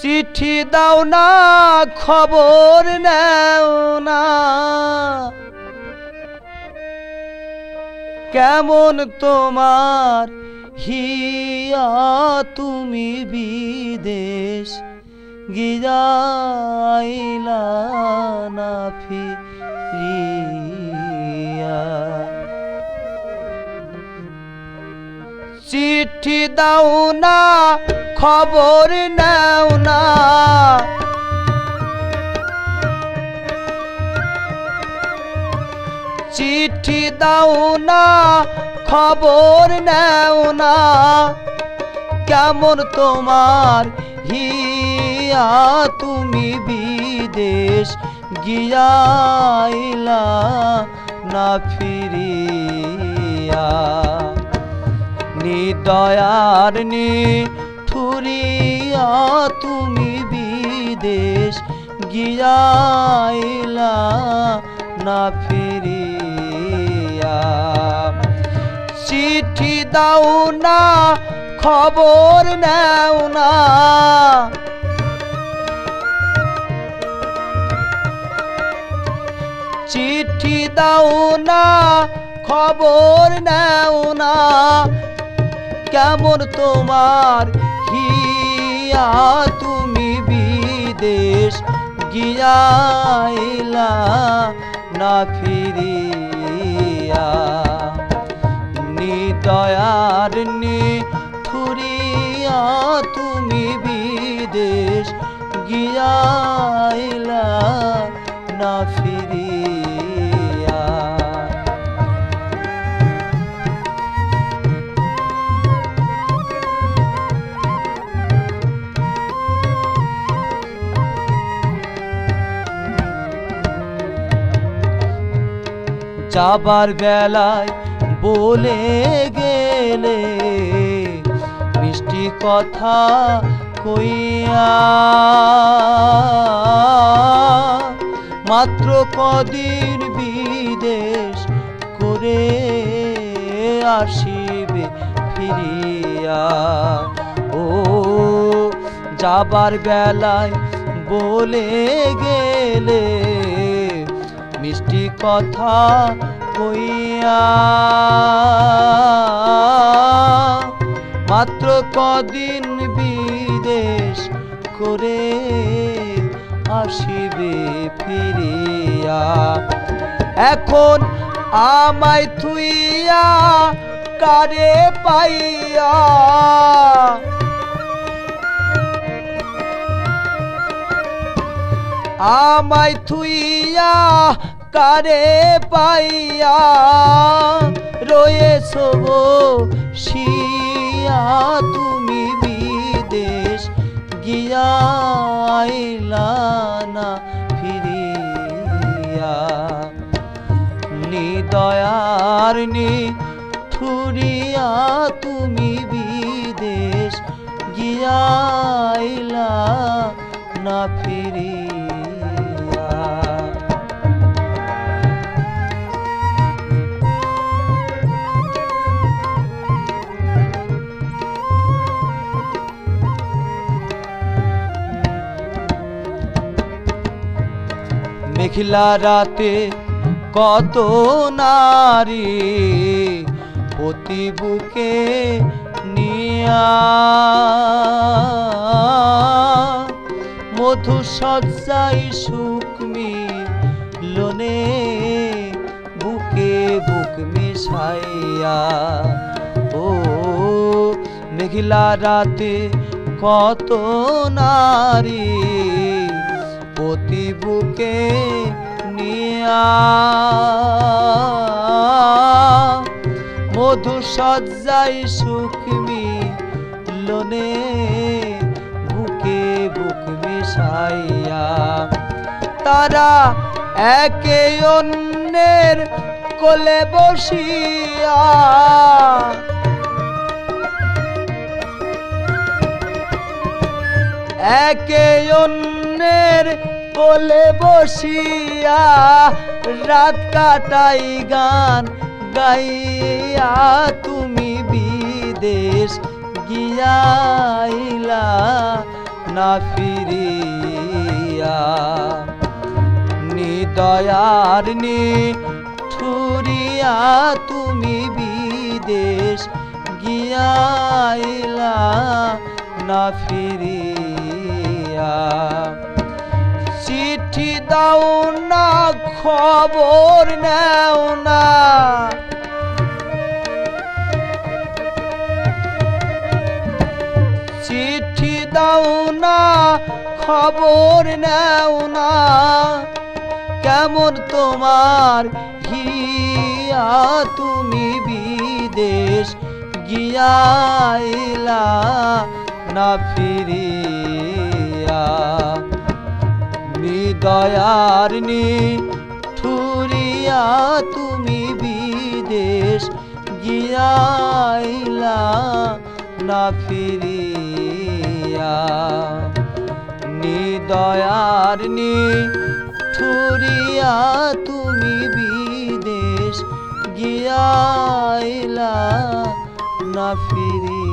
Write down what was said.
চিঠি দাও না খবর নেও না কেমন তোমার হিয়া তুমি বিদেশ গিয়াইলা না ফিরিয়া চিঠি দাও না খবর নেও না চিঠি দাও না খবর নেও না কেমন তোমার হিয়া তুমি বিদেশ গিয়াইলা না ফিরিয়া নিদয়ার নিঠুরিয়া তুমি বিদেশ গিয়াইলা না ফিরিয়া চিঠি দাও না খবর নেও না চিঠি দাও না খবর নেও না কেমন তোমার হিয়া তুমি বিদেশ গিয়াইলা না ফিরিয়া নিদয়ার নিঠুরিয়া তুমি বিদেশ গিয়াইলা না ফিরিয়া যাবার বেলায় বলে গেলে মিষ্টি কথা কইয়া মাত্র কদিন বিদেশ করে আসিবে ফিরিয়া ও যাবার বেলায় বলে গেলে মিষ্টি কথা কইয়া মাত্র কদিন বিদেশ করে আসিবে ফিরিয়া এখন আমায় থুইয়া কারে পাইয়া আমায় থুইয়া কারে পাইয়া রয়েছ শিয়া তুমি বিদেশ গিয়াইলা না ফিরিয়া নিদয়ার নিঠুরিয়া তুমি বিদেশ গিয়াইলা না ফিরিয়া মেঘলা রাতে কত নারী পতি বুকে নিয়া মধু সজ্জাই সুখ মিলনে বুকে বুক মিশাইয়া ও মেঘলা রাতে কত নারী পতি বুকে নিয়া মধু সজ্জাই সুখ মিলনে বুকে বুক মিশাইয়া তারা একে অন্যের কোলে বসিয়া একে অন্যের কোলে বসিয়া রাত কাটাই গান গাইয়া তুমি বিদেশ গিয়াইলা না ফিরিয়া নিদয়ার নিঠুরিয়া তুমি বিদেশ গিয়াইলা না ফিরিয়া চিঠি দাও না খবর নেও না চিঠি দাও না খবর নেও না কেমন তোমার হিয়া তুমি বিদেশ গিয়াইলা না ফিরিয়া নিদয়ার নিঠুরিয়া তুমি বিদেশ গিয়াইলা না ফিরিয়া নিদয়ার নিঠুরিয়া তুমি বিদেশ গিয়াইলা না ফিরিয়া